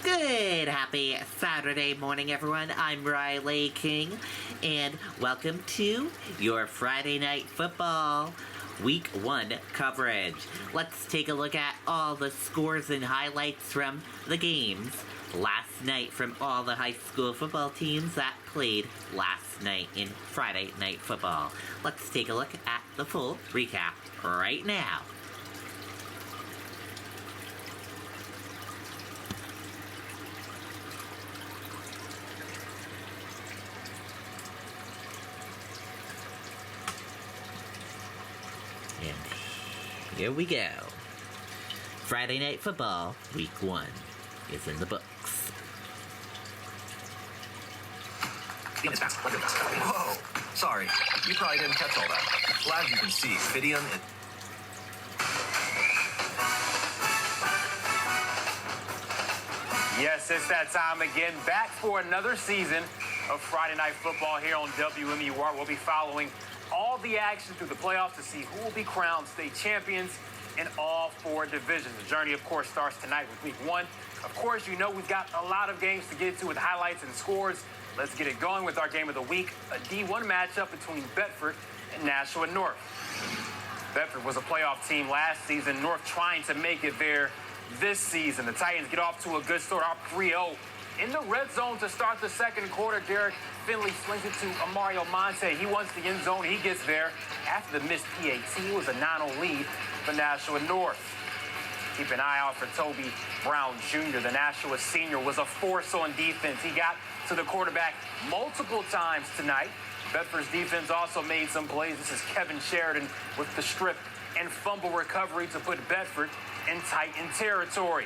Good, happy Saturday morning, everyone. I'm Riley King, and welcome to your Friday Night Football Week 1 coverage. Let's take a look at all the scores and highlights from the games last night from all the high school football teams that played last night in Friday Night Football. Let's take a look at the full recap right now. And here we go. Friday Night Football, Week 1 is in the books. Whoa, sorry. You probably didn't catch all that. Glad you can see. Fidium and... Yes, it's that time again. Back for another season of Friday Night Football here on WMUR. We'll be following all the action through the playoffs to see who will be crowned state champions in all 4 divisions. The journey, of course, starts tonight with Week 1. Of course, you know we've got a lot of games to get to with highlights and scores. Let's get it going with our game of the week, a D1 matchup between Bedford and Nashua North. Bedford was a playoff team last season. North trying to make it there this season. The Titans get off to a good start, up 3-0. In the red zone to start the second quarter, Derek Finley slings it to Amario Monte. He wants the end zone. He gets there. After the missed PAT, it was a 9-0 lead for Nashua North. Keep an eye out for Toby Brown Jr. The Nashua senior was a force on defense. He got to the quarterback multiple times tonight. Bedford's defense also made some plays. This is Kevin Sheridan with the strip and fumble recovery to put Bedford in Titan territory.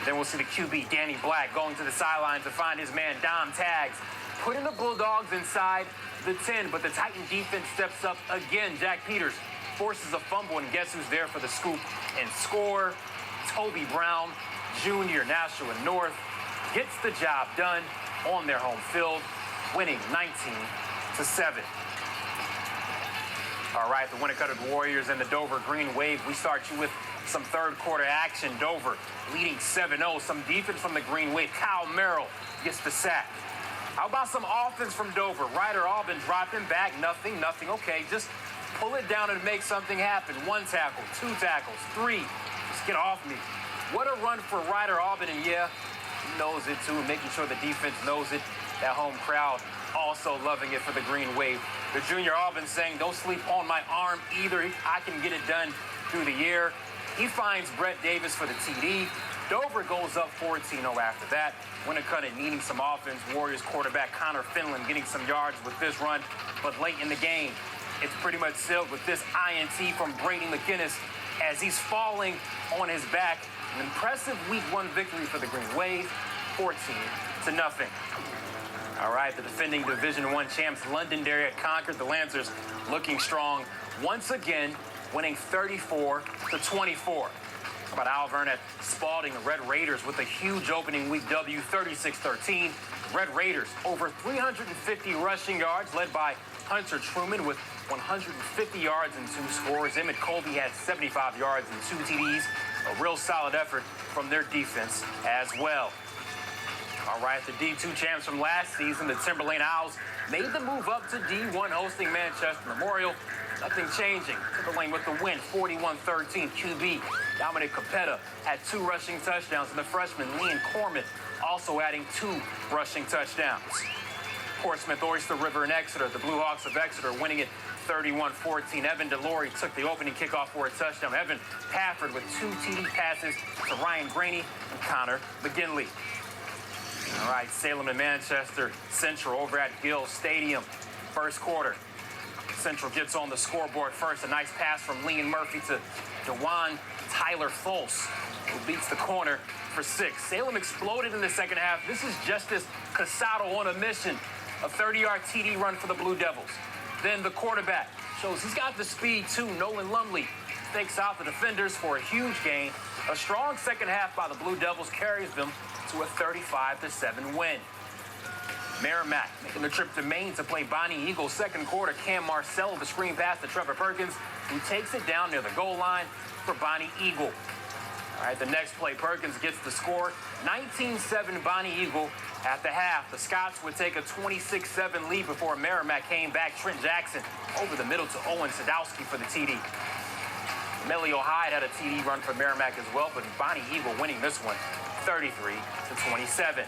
Then we'll see the QB, Danny Black, going to the sideline to find his man, Dom Tags, putting the Bulldogs inside the 10, but the Titan defense steps up again. Jack Peters forces a fumble, and guess who's there for the scoop and score? Toby Brown Jr., Nashua North, gets the job done on their home field, winning 19-7. All right, the Winnicott Warriors and the Dover Green Wave. We start you with some third quarter action. Dover leading 7-0. Some defense from the Green Wave. Kyle Merrill gets the sack. How about some offense from Dover? Ryder Albin dropping back. Nothing. Okay, just pull it down and make something happen. 1 tackle, 2 tackles, 3. Just get off me. What a run for Ryder Albin. And yeah, he knows it too, making sure the defense knows it. That home crowd also loving it for the Green Wave. The junior Albin saying, don't sleep on my arm either. I can get it done through the air. He finds Brett Davis for the TD. Dover goes up 14-0 after that. Winnicott needing some offense. Warriors quarterback Connor Finland getting some yards with this run. But late in the game, it's pretty much sealed with this INT from Brady McInnes as he's falling on his back. An impressive Week 1 victory for the Green Wave, 14-0. All right, the defending Division I champs Londonderry conquered the Lancers, looking strong once again, winning 34-24. How about Alvern at Spalding, the Red Raiders with a huge opening week W, 36-13. Red Raiders over 350 rushing yards, led by Hunter Truman with 150 yards and 2 scores. Emmett Colby had 75 yards and 2 TDs. A real solid effort from their defense as well. All right, the D2 champs from last season, the Timberlane Owls, made the move up to D1, hosting Manchester Memorial. Nothing changing. Timberlane with the win, 41-13. QB Dominic Capetta had 2 rushing touchdowns, and the freshman Leon Corman also adding 2 rushing touchdowns. Portsmouth, Oyster River, and Exeter, the Blue Hawks of Exeter winning it 31-14. Evan DeLory took the opening kickoff for a touchdown. Evan Pafford with 2 TD passes to Ryan Graney and Connor McGinley. All right, Salem and Manchester Central over at Gill Stadium. First quarter. Central gets on the scoreboard first. A nice pass from Leon Murphy to DeJuan Tyler Folse, who beats the corner for 6. Salem exploded in the second half. This is Justice Casado on a mission. A 30-yard TD run for the Blue Devils. Then the quarterback shows he's got the speed too. Nolan Lumley takes out the defenders for a huge gain. A strong second half by the Blue Devils carries them to a 35-7 win. Merrimack making the trip to Maine to play Bonnie Eagle. Second quarter, Cam Marcel, the screen pass to Trevor Perkins, who takes it down near the goal line for Bonnie Eagle. All right, the next play, Perkins gets the score. 19-7 Bonnie Eagle at the half. The Scots would take a 26-7 lead before Merrimack came back. Trent Jackson over the middle to Owen Sadowski for the TD. Melio Hyde had a TD run for Merrimack as well, but Bonnie Eagle winning this one 33-27.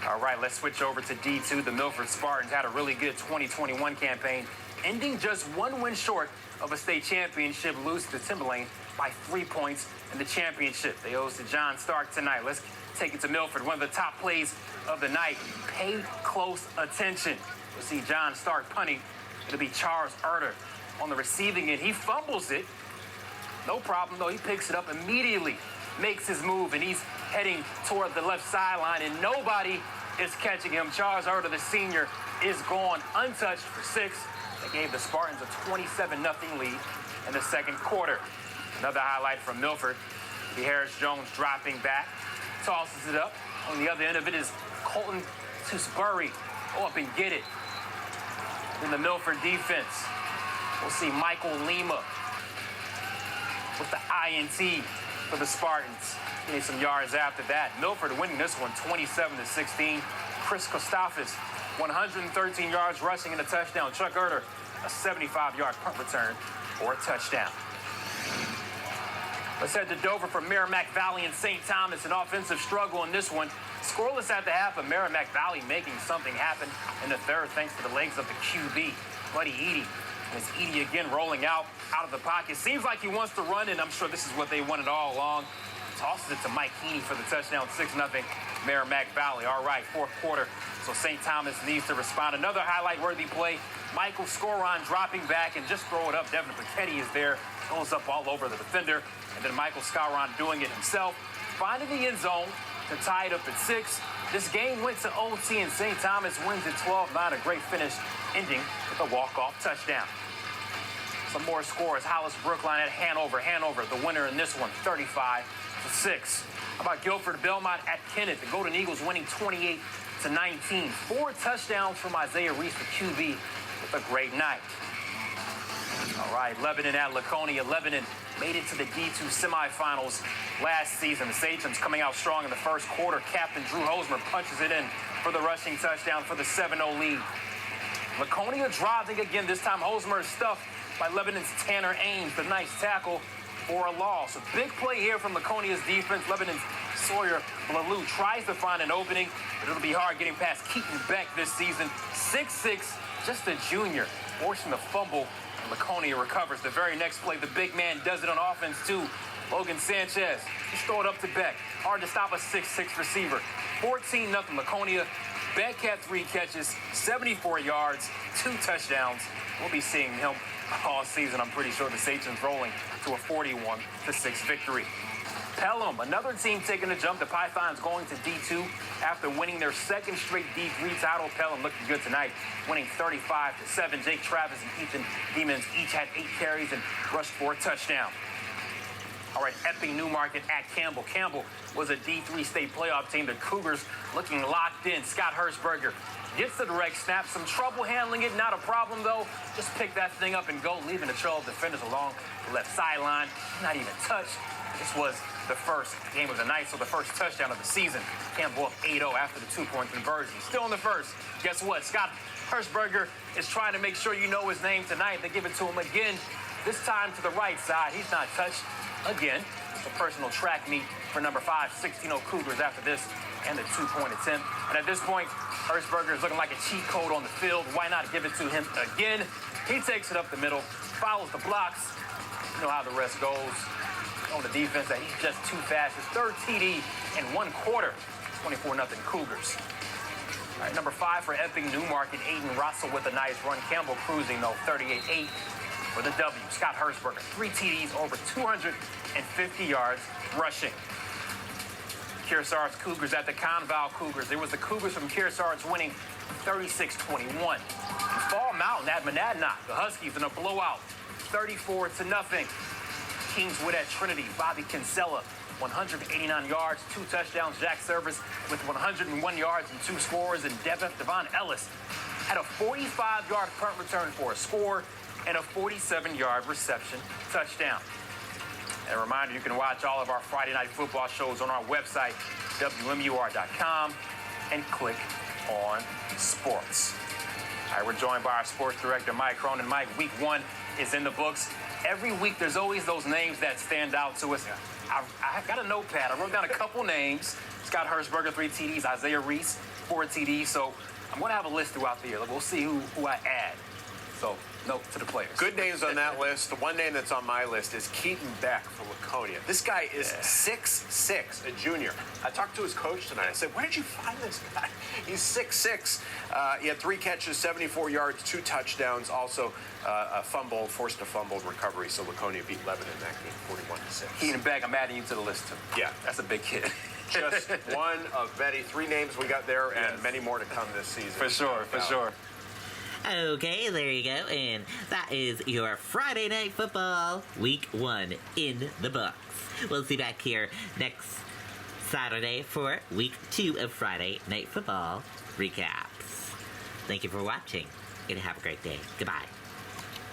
All right, let's switch over to D2. The Milford Spartans had a really good 2021 campaign, ending just one win short of a state championship, lose to Timberlane by 3 points in the championship. They hosted John Stark tonight. Let's take it to Milford. One of the top plays of the night. Pay close attention. We'll see John Stark punting. It'll be Charles Erder on the receiving end. He fumbles it. No problem, though. He picks it up immediately, makes his move, and he's heading toward the left sideline, and nobody is catching him. Charles Erder, the senior, is gone untouched for 6. They gave the Spartans a 27-0 lead in the second quarter. Another highlight from Milford. The Harris Jones dropping back, tosses it up. On the other end of it is Colton Tusbury. Go up and get it. In the Milford defense, we'll see Michael Lima with the INT for the Spartans. Getting some yards after that. Milford winning this one 27-16. Chris Kostafis, 113 yards rushing and a touchdown. Chuck Erder, a 75-yard punt return for a touchdown. Let's head to Dover for Merrimack Valley and St. Thomas. An offensive struggle in this one. Scoreless at the half, but Merrimack Valley making something happen in the third thanks to the legs of the QB, Buddy Eady. And it's Eady again rolling out of the pocket. Seems like he wants to run, and I'm sure this is what they wanted all along. Tosses it to Mike Heaney for the touchdown, 6-0 Merrimack Valley. All right, fourth quarter, so St. Thomas needs to respond. Another highlight-worthy play, Michael Scoron dropping back and just throw it up. Devin Paquetti is there, goes up all over the defender. And then Michael Scoron doing it himself, finding the end zone to tie it up at 6. This game went to OT, and St. Thomas wins at 12-9. A great finish, ending with a walk-off touchdown. Some more scores. Hollis Brookline at Hanover. Hanover, the winner in this one, 35-6. How about Guilford Belmont at Kennett? The Golden Eagles winning 28-19. 4 touchdowns from Isaiah Reese, the QB, with a great night. All right, Lebanon at Laconia. Lebanon made it to the D2 semifinals last season. The Sachems coming out strong in the first quarter. Captain Drew Hosmer punches it in for the rushing touchdown for the 7-0 lead. Laconia driving again. This time Hosmer is stuffed by Lebanon's Tanner Ames. The nice tackle for a loss. A big play here from Laconia's defense. Lebanon's Sawyer Blalou tries to find an opening, but it'll be hard getting past Keaton Beck this season. 6'6", just a junior, forcing the fumble. Laconia recovers. The very next play, the big man does it on offense too. Logan Sanchez, just throw it up to Beck. Hard to stop a 6'6" receiver. 14-0 Laconia. Beck had 3 catches, 74 yards, 2 touchdowns. We'll be seeing him all season. I'm pretty sure the Sachems rolling to a 41-6 victory. Pelham, another team taking a jump. The Pythons going to D2 after winning their second straight D3 title. Pelham looking good tonight, winning 35-7. Jake Travis and Ethan Demons each had 8 carries and rushed for a touchdown. All right, Epping Newmarket at Campbell. Campbell was a D3 state playoff team. The Cougars looking locked in. Scott Hershberger gets the direct snap. Some trouble handling it. Not a problem, though. Just pick that thing up and go, leaving the trail of defenders along the left sideline. Not even touched. This was the first game of the night, so the first touchdown of the season. Campbell up 8-0 after the 2-point conversion. Still in the first. Guess what? Scott Hershberger is trying to make sure you know his name tonight. They give it to him again, this time to the right side. He's not touched again. It's a personal track meet for number 5, 16-0 Cougars after this and the 2-point attempt. And at this point, Hershberger is looking like a cheat code on the field. Why not give it to him again? He takes it up the middle, follows the blocks. You know how the rest goes. On the defense that he's just too fast. His third TD in 1 quarter. 24-0 Cougars. All right, number 5 for Epping Newmarket, Aiden Russell with a nice run. Campbell cruising, though, 38-8 for the W. Scott Hershberger, 3 TDs, over 250 yards rushing. Kearsarge's Cougars at the Conval Cougars. It was the Cougars from Kearsarge winning 36-21. In Fall Mountain at Monadnock, the Huskies in a blowout, 34-0. Kingswood at Trinity, Bobby Kinsella, 189 yards, 2 touchdowns. Jack Service with 101 yards and 2 scores. And Devon Ellis had a 45-yard punt return for a score and a 47-yard reception touchdown. And a reminder, you can watch all of our Friday Night Football shows on our website, WMUR.com, and click on sports. All right, we're joined by our sports director, Mike Cronin. Mike, week 1 is in the books. Every week, there's always those names that stand out to us. I've got a notepad. I wrote down a couple names. Scott Hershberger, 3 TDs. Isaiah Reese, 4 TDs. So I'm going to have a list throughout the year. We'll see who I add. So, note to the players. Good names on that list. The one name that's on my list is Keaton Beck from Laconia. This guy is 6'6", a junior. I talked to his coach tonight. I said, where did you find this guy? He's 6'6". He had 3 catches, 74 yards, 2 touchdowns, also a fumble, forced a fumbled recovery. So Laconia beat Lebanon that game, 41-6. Keaton Beck, I'm adding you to the list, too. Yeah. That's a big kid. Just one of many. 3 names we got there, and many more to come this season. For sure, for sure. Okay, there you go, and that is your Friday Night Football Week 1 in the books. We'll see you back here next Saturday for Week 2 of Friday Night Football recaps. Thank you for watching, and have a great day. Goodbye.